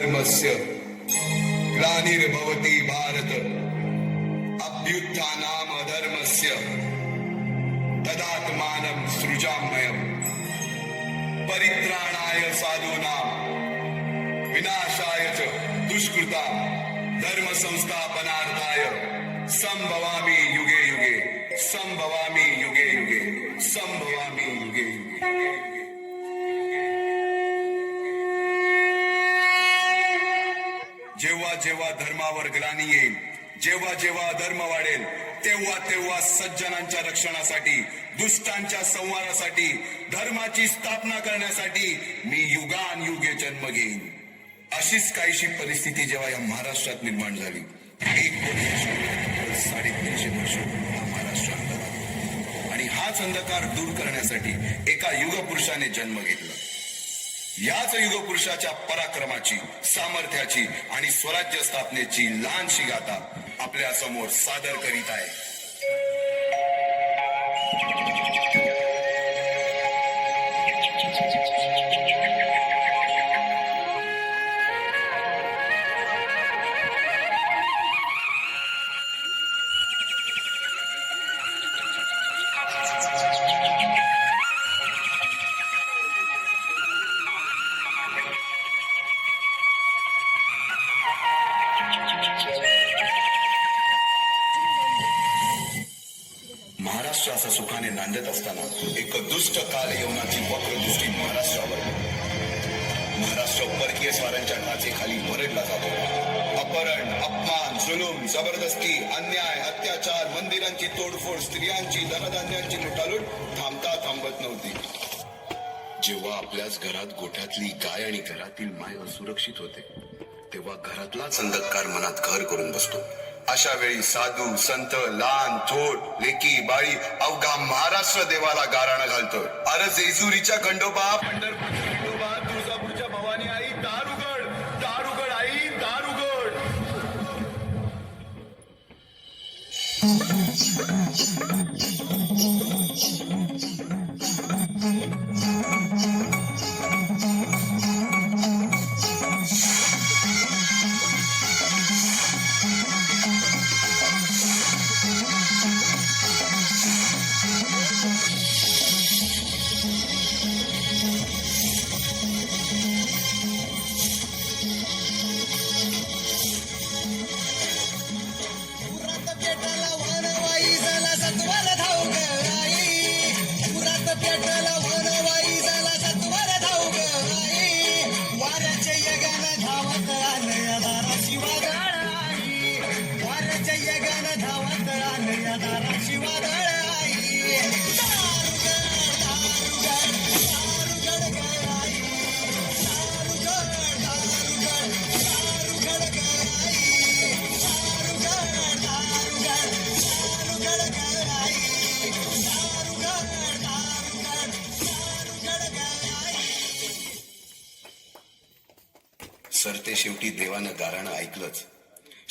धर्मस्य ग्लानिर्भवति भारत अभ्युत्थानाम अधर्मस्य तदात्मानं सृजाम्यहम् परित्राणाय साधूनां विनाशाय च दुष्कृतां धर्म संस्थापनार्थाय संभवामि युगे युगे संभवामि युगे युगे संभवामि युगे युगे। जेव्हा जेव्हा धर्मावर ग्लानी येईल, जेव्हा जेव्हा अधर्म वाढेल, तेव्हा तेव्हा सज्जनांच्या रक्षणासाठी, दुष्टांच्या संहारासाठी, धर्माची स्थापना करण्यासाठी मी युगान युगे जन्म घेईन। अशीच काहीशी परिस्थिती जेव्हा या महाराष्ट्रात निर्माण झाली, 1,300,350 वर्ष हा महाराष्ट्र अंधारात, आणि हाच अंधकार दूर करण्यासाठी एका युगपुरुषाने जन्म घेतला। याच युगपुरुषाच्या पराक्रमाची, सामर्थ्याची आणि स्वराज्य स्थापनेची लहानशी गाथा आपल्या समोर सादर करीत आहे। महाराष्ट्र असं सुखाने नांदत असताना एक दुष्ट काल यवनाची वक्रदृष्टी महाराष्ट्रावर, महाराष्ट्र परकीय स्वारांच्या टाचेखाली भरडला जातो। अपहरण, अपमान, जुलूम, जबरदस्ती, अन्याय, अत्याचार, मंदिरांची तोडफोड, स्त्रियांची, धनधान्यांची लुटालूट थांबता थांबत नव्हती। जेव्हा आपल्याच घरात गोठ्यातली गाय आणि घरातील माय असुरक्षित होते, तेव्हा घरातलाच अंधकार मनात घर करून बसतो। अशा वेळी साधू, संत, लहान, थोर, लेकी, बाळी अवघा महाराष्ट्र देवाला गाराणं घालतो। अरे जेजुरीच्या खंडोबा, पंढरपूरच्या खंडोबा, तुळजापूरच्या भवानी आई, दार उघड, दार उघड आई, दार उघड। सरते शेवटी देवानं गाराणं ऐकलंच।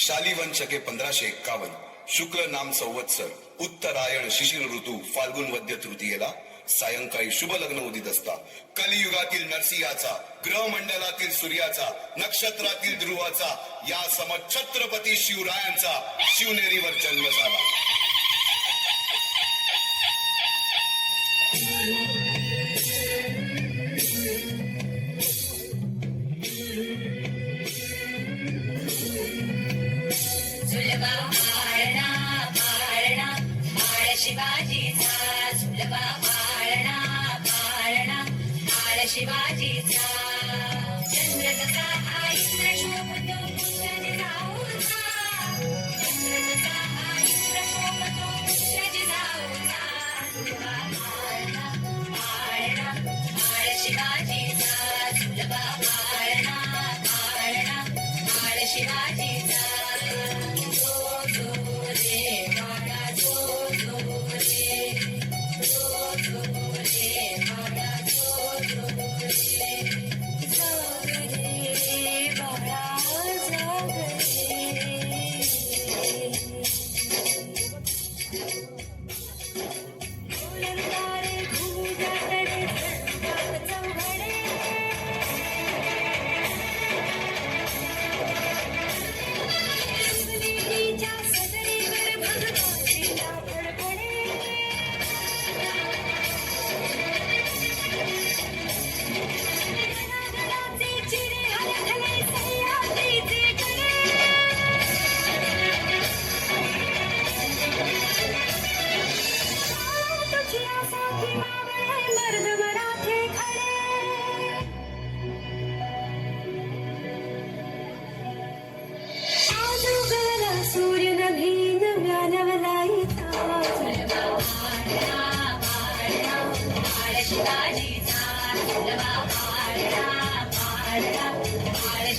शालिवन शके 1551 शुक्ल नाम संवत्सर उत्तरायण शिशिर ऋतू फाल्गुन वद्य तृतीयेला सायंकाळी शुभ लग्न उदित असता कलियुगातील नरसिंहाचा, ग्रहमंडलातील सूर्याचा, नक्षत्रातील ध्रुवाचा, या समछत्रपती शिवरायांचा शिवनेरीवर जन्म झाला। शिवाजीचा चंद्र कसा हा इंद्र शोभतो पुष्कळ जाऊचा, चंद्र कसा हा इंद्र शोभतो पुष्कळ जाऊचा। सुलभा पाळणा पाळणा पाळ शिवाजीचा, सुलभा पाळणा पाळणा पाळ शिवाजीचा। जो जो रे बाळा जो जो रे, जो जो रे बाळा जो जो रे, जाग रे बाळा जाग रे। ढोलतारे घुमजाकडे चौघडे,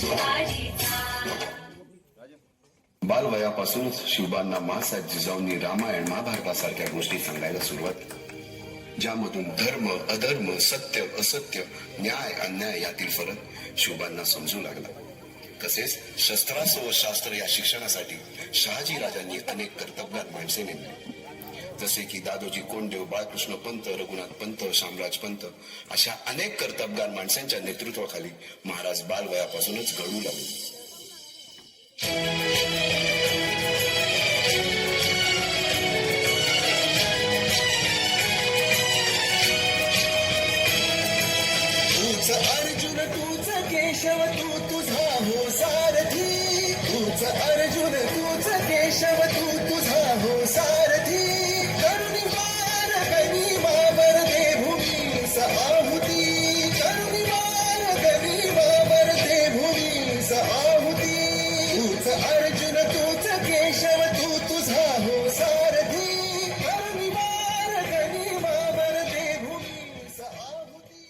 शिवाजीचा. बालवयापासूनच शिवबांना माँसाहेब जिजाऊंनी रामायण महाभारतासारख्या गोष्टी सांगायला सुरुवात केली, ज्यामधून धर्म अधर्म सत्य असत्य न्याय अन्याय यातील फरक शिवबांना समजू लागला. तसेच शस्त्रास्त्र व शास्त्र या शिक्षणासाठी शहाजी राजांनी अनेक कर्तबगार माणसे नेमली, जसे की दादोजी कोंडदेव, बाळकृष्ण पंत, रघुनाथ पंत, शामराज पंत अशा अनेक कर्तबगार माणसांच्या नेतृत्वाखाली महाराज बालवयापासूनच घडू लागले. तूच अर्जुन तूच केशव तू तुझा हो सारथी. तूच अर्जुन तूच केशव तू तुझा हो सारथी. करुणी मार गनिमावर दे भूमीस आहुती. करुणी मार गनिमावर दे भूमीस आहुती. तूच अर्जुन तूच केशव तू तुझा हो सारथी. करुणी मार गनिमावर दे भूमीस आहुती.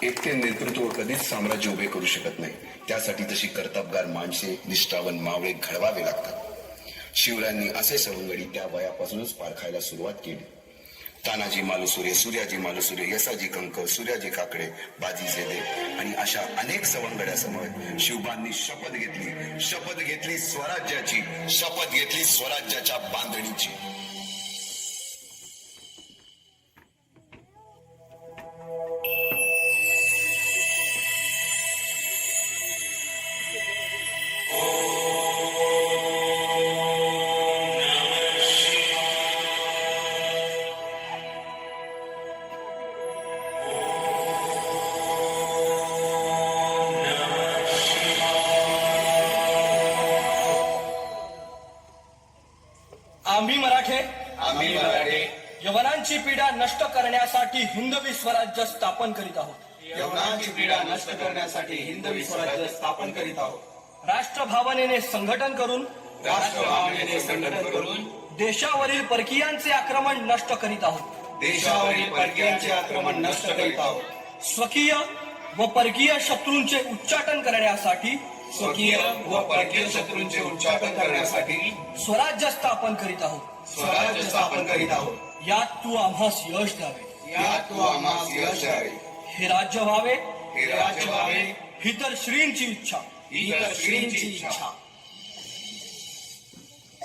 एकटे नेतृत्व कधीच साम्राज्य उभे करू शकत नाही. त्यासाठी तशी कर्तबगार माणसे निष्ठावन मावळे घडवावे लागतात. शिवरायांनी असे सवंगडी त्या वयापासूनच पारखायला सुरुवात केली. तानाजी मालुसुरे, सूर्याजी मालुसुरे, यसाजी कंक, सूर्याजी काकडे, बाजी जेदे आणि अशा अनेक सवंगड्यासमोर शिवबांनी शपथ घेतली स्वराज्याची, शपथ घेतली स्वराज्याच्या बांधणीची. आम्ही मराठे मराठे यवनांची पीडा नष्ट करण्यासाठी हिंदवी स्वराज्य स्थापन करीत आहोत. यवनांची पीडा नष्ट करण्यासाठी हिंदवी स्वराज्य स्थापन करीत आहोत. राष्ट्रभावनेने संघटन करून राष्ट्रभावनेने संघटन करून देशावरील परकीयांचे आक्रमण नष्ट करीत आहोत. देशावरील परकीयांचे आक्रमण नष्ट करीत आहोत. स्वकीय व परकीय शत्रूंचे उच्चाटन करण्यासाठी स्वकीय व परकीय शत्रूंचे उच्चाटन करण्यासाठी स्वराज्य स्थापन करीत आहोत. स्वराज्य स्थापन करीत आहोत. यात तू आम्हास यश द्यावे. यात तू आम्हास यश द्यावे. हे राज्य व्हावे हे राज्य व्हावे ही तर श्रींची इच्छा. ही तर श्रींची इच्छा.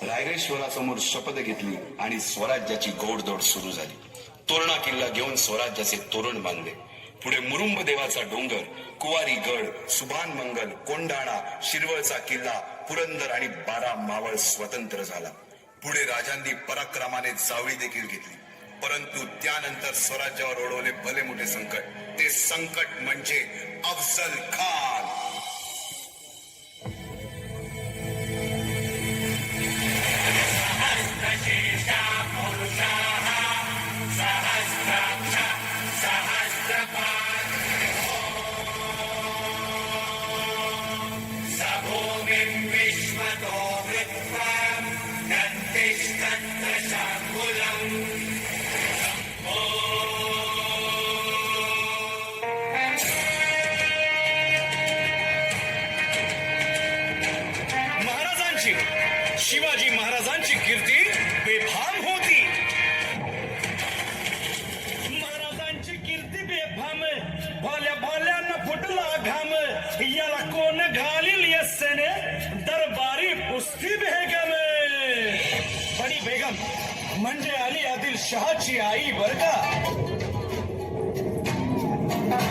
रायरेश्वरासमोर शपथ घेतली आणि स्वराज्याची गोडदोड सुरू झाली. तोरणा किल्ला घेऊन स्वराज्याचे तोरण बांधले. पुढे मुरुंब देवाचा डोंगर, कुवारी गड, सुभान मंगल, कोंढाणा, शिरवळचा किल्ला, पुरंदर आणि 12 मावळ स्वतंत्र झाला. पुढे राजांनी पराक्रमाने जावळी देखील घेतली. परंतु त्यानंतर स्वराज्यावर ओढवले भले मोठे संकट. ते संकट म्हणजे अफजल खान. शिवाजी महाराजांची कीर्ती बेफाम होती. महाराजांची कीर्ती बेफाम, भोल्या भोल्यांना फुटला घाम. याला कोण घालील यस्सेने दरबारी पुस्ती बेगम. बडी बेगम म्हणजे अली आदिल शहाची आई बर का.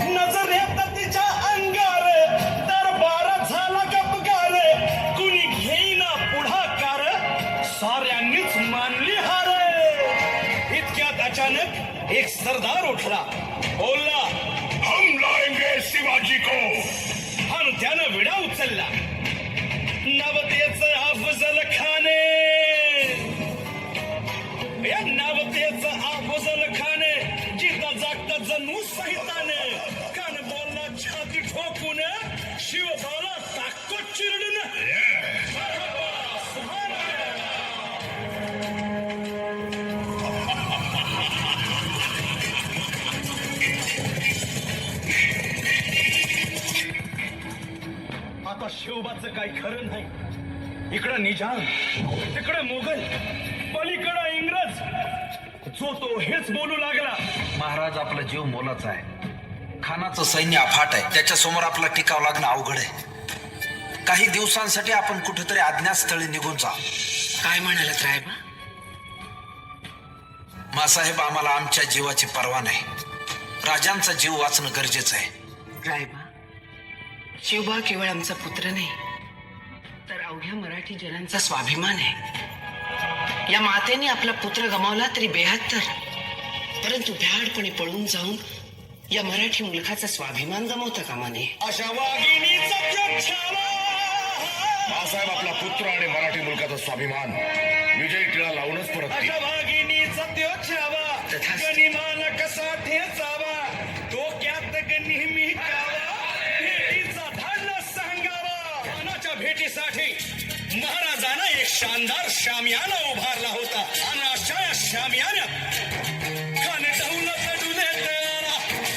नजर येतात तिच्या अंगार, दरबार झाला गपगार. कुणी घेईना पुढाकार, साऱ्यांनीच मानली हार. इतक्यात अचानक एक सरदार उठला, बोलला, हम लाएंगे शिवाजी को. आणि त्यानं विडा उचलला. नवतेच अफजल खाने, या नवतेच अफजल खाने, जिथं जागत जणू सहिताने. कान बोल आता शिवबाचं काही खरं नाही. इकडं निजाम, तिकडं मोगल, पलीकडं इंग्रज. जो तो हेच बोलू लागला. महाराज आपला जीव मोलाचा आहे. खानाचं सैन्य अफाट आहे. त्याच्यासमोर आपला टिकाव लागणं अवघड आहे. काही दिवसांसाठी आपण कुठेतरी अज्ञातस्थळी निघून जा. काय म्हणालात रायबा? मासाहेब, आम्हाला आमच्या जीवाची पर्वा नाही. राजांचा जीव वाचणं गरजेचं आहे. रायबा, शिवबा केवळ आमचा पुत्र नाही, तर अवघ्या मराठी जनांचा स्वाभिमान आहे. या मातेने आपला पुत्र गमावला तरी 72, परंतु भ्याडपणे पळून जाऊन या मराठी मुलखाचा स्वाभिमान गमावता कामा नये. अशा वाघिणीचा त्याग छावा. बाळासाहेब आपला पुत्र आणि मराठी मुलकाचा स्वाभिमान विजयी टिळा लावूनच परत अशा वाघिणीचा त्याग छावा. तथास्तु. गनिमान कसा ठेचावा, डोक्यात नेहमी कावा. भेटीचा धाडला सांगावा. खानाच्या भेटीसाठी महाराजांना एक शानदार शामियाना उभारला होता. आणि अशा या शामियान्यात खान डौलत डुलेत,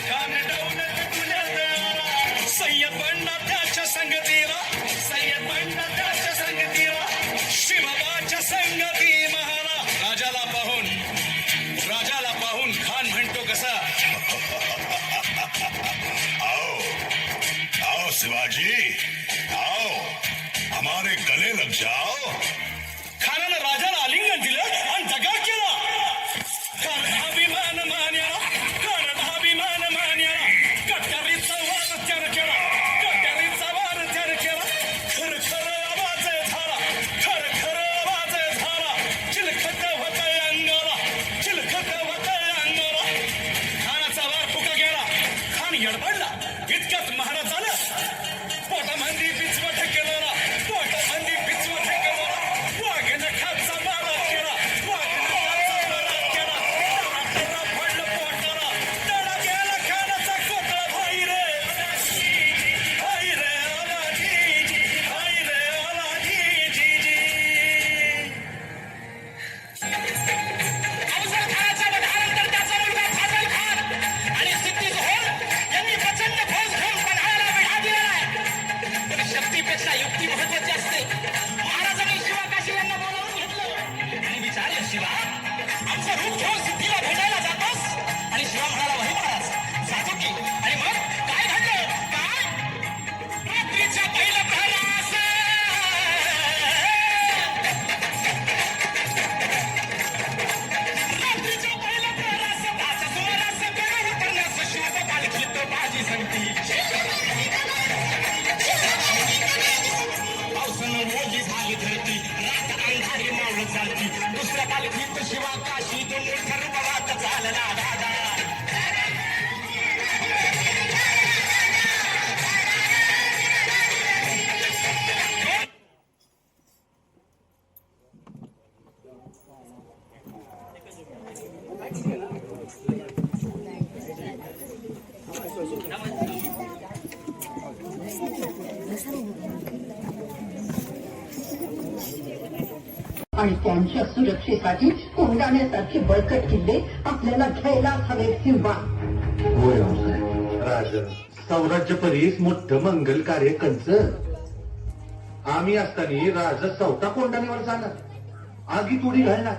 खान डौलत डुलेत. सय्यद बंडा त्याच्या संगतीला, सय्यद बंडा त्याच्या संगतीला, शिवबाच्या संगती महाला. राजाला पाहून खान म्हणतो कसा, आओ शिवाजी, आओ हमारे गले लग जाओ. खानानं राजाला आलिंगन दिलं आणि दगा केला. खान अभिमान मान्याला, खान अभिमान मान्याला. कट्यारीचा वार त्यानं केला, कट्यारीचा वार त्यानं केला. खर आवाज झाला, खर आवाज झाला. चिलखत होतंय अंगाला, चिलखत होतंय अंगाला. खानाचा वार फुका गेला. खान यडबडला. इतक्यात महाराज झाला. पोटामध्ये पिचवट केलं, पोटामध्ये पिचवट केलं. वाघन खाचा मारा केला, वाघन खाचा मारा केला. तडा पडलं पोटाला, तडा गेला खानाचा कोकळा. भाई रे आला जी, भाई रे आला जी. अफजल खानाच्या वधानंतर त्याचा मुलगा फाजल खान आणि सिद्दी जोहर यांनी प्रचंड फौज घेऊन पन्हाळ्याला वेढा दिलेला आहे. पण शक्तीपेक्षा युक्ती महत्वाची असते. महाराजांनी शिवाकाशी यांना बोलावून घेतलं आणि विचारलं, शिवा आमचं रूप घेऊन सिद्धीला भेटायला जातोस? आणि शिवा म्हणाला, वही महाराज जातो की. आणि मग काय घडलं? काय रात्रीच्या पहिल्या प्रहरास रात्रीच्या पहिल्या प्रहरास त्याच्या सुमारास बेडा उतरण्यास शिवाच्या पालखीत बाजी संगती. पावसानं मोठी झाली धरती, रात अंधारी मावळत चालती. दुसऱ्या पालखीत शिवा काशी तो मोठ्या रूपात चालला दादा. आणि त्यांच्या सुरक्षेसाठी कोंडाण्यासारखे बळकट किल्ले आपल्याला घ्यायलाच हवे. शिवबा, होय राज सौराज्य परीस मोठं मंगल कार्य कंच. आम्ही असताना राज चौथा कोंडाणीवर जाणार, आगीत उडी घालणार,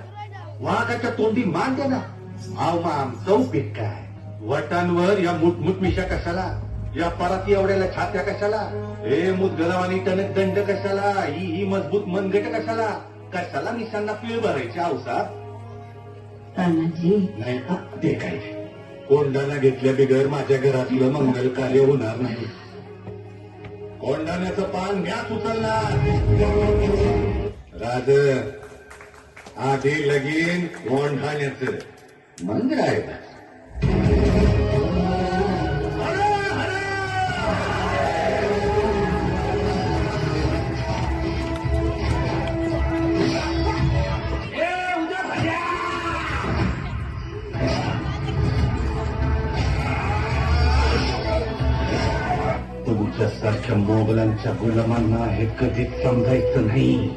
वाघाच्या तोंडी मान देणार. आव मग आमचं उपीत काय? वटांवर या मुठमुठ मिशा कशाला? या पराती एवढ्याला छात्या कशाला? हे मुदगलावानी टणक दंड कशाला? ही मजबूत मनगट कशाला? कशाला निशांना पीळ भरायची अवसाद तानाजी. नाही का? ते काय कोंडाणा घेतल्या बिगर माझ्या घरातलं मंगल कार्य होणार नाही. कोंडाण्याचं पान म्याच उचलणार. राज आधी लगीन कोंडाण्याचं मंदिर आहे का? तुमच्यासारख्या मोगलांच्या गुलामांना हे कधीच समजायचं नाही.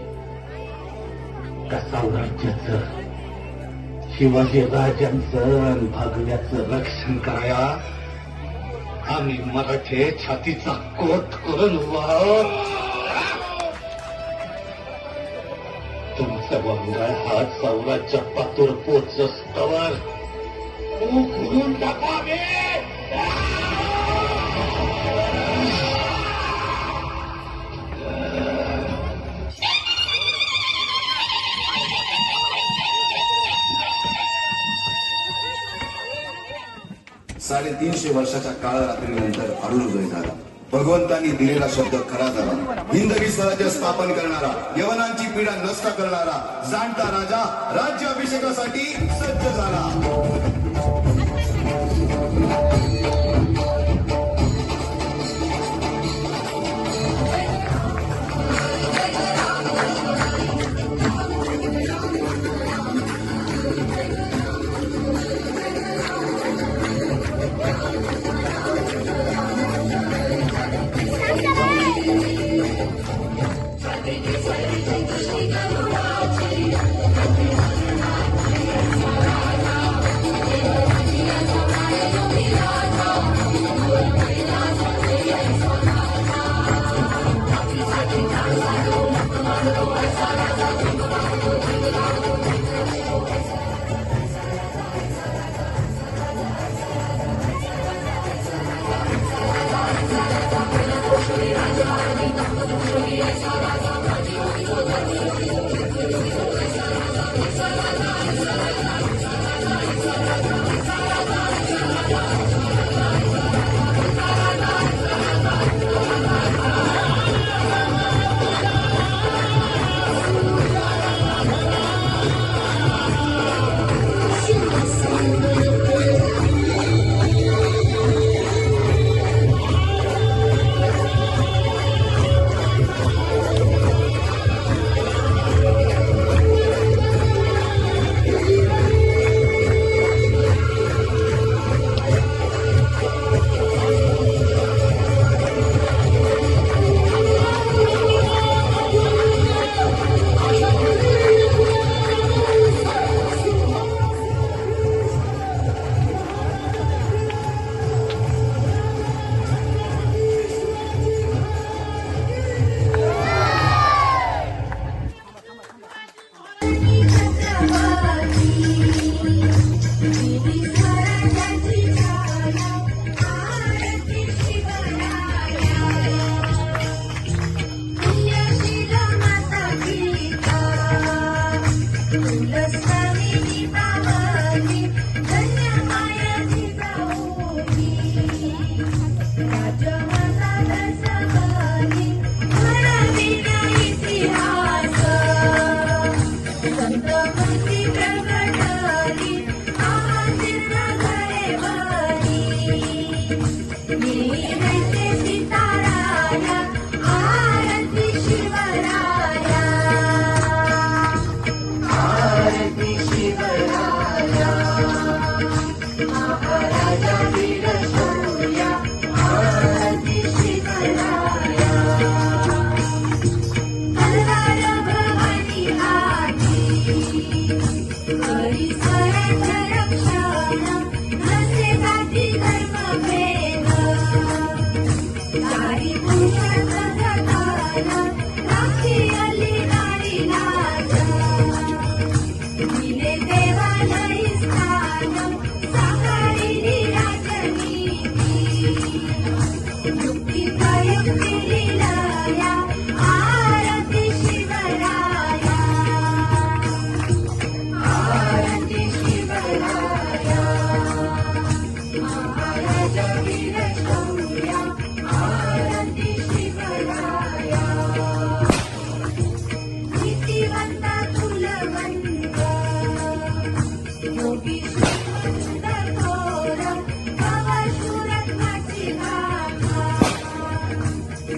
का साम्राज्याचं, शिवाजी राजांचं आणि भागव्याचं रक्षण कराया आम्ही मराठे छातीचा कोट करून उभा आहोत. सवंगळ हात सौराच्या पातूर पोचस्तवर उकळून टाकावे. साडेतीनशे वर्षाच्या काळ रात्रीनंतर अरुणोदय झाला. भगवंतांनी दिलेला शब्द खरा झाला. हिंदवी स्वराज्य स्थापन करणारा, यवनांची पीडा नष्ट करणारा जाणता राजा राज्याभिषेकासाठी सज्ज झाला.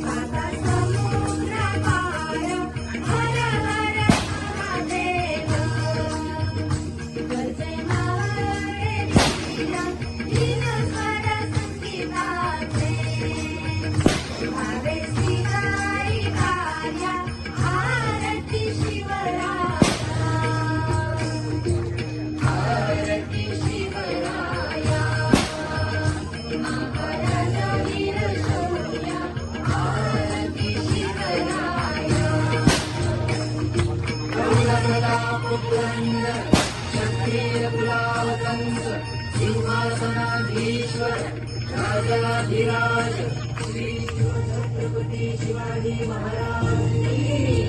Bye-bye. राजाधिराज श्री शिवछत्रपती शिवाजी महाराज की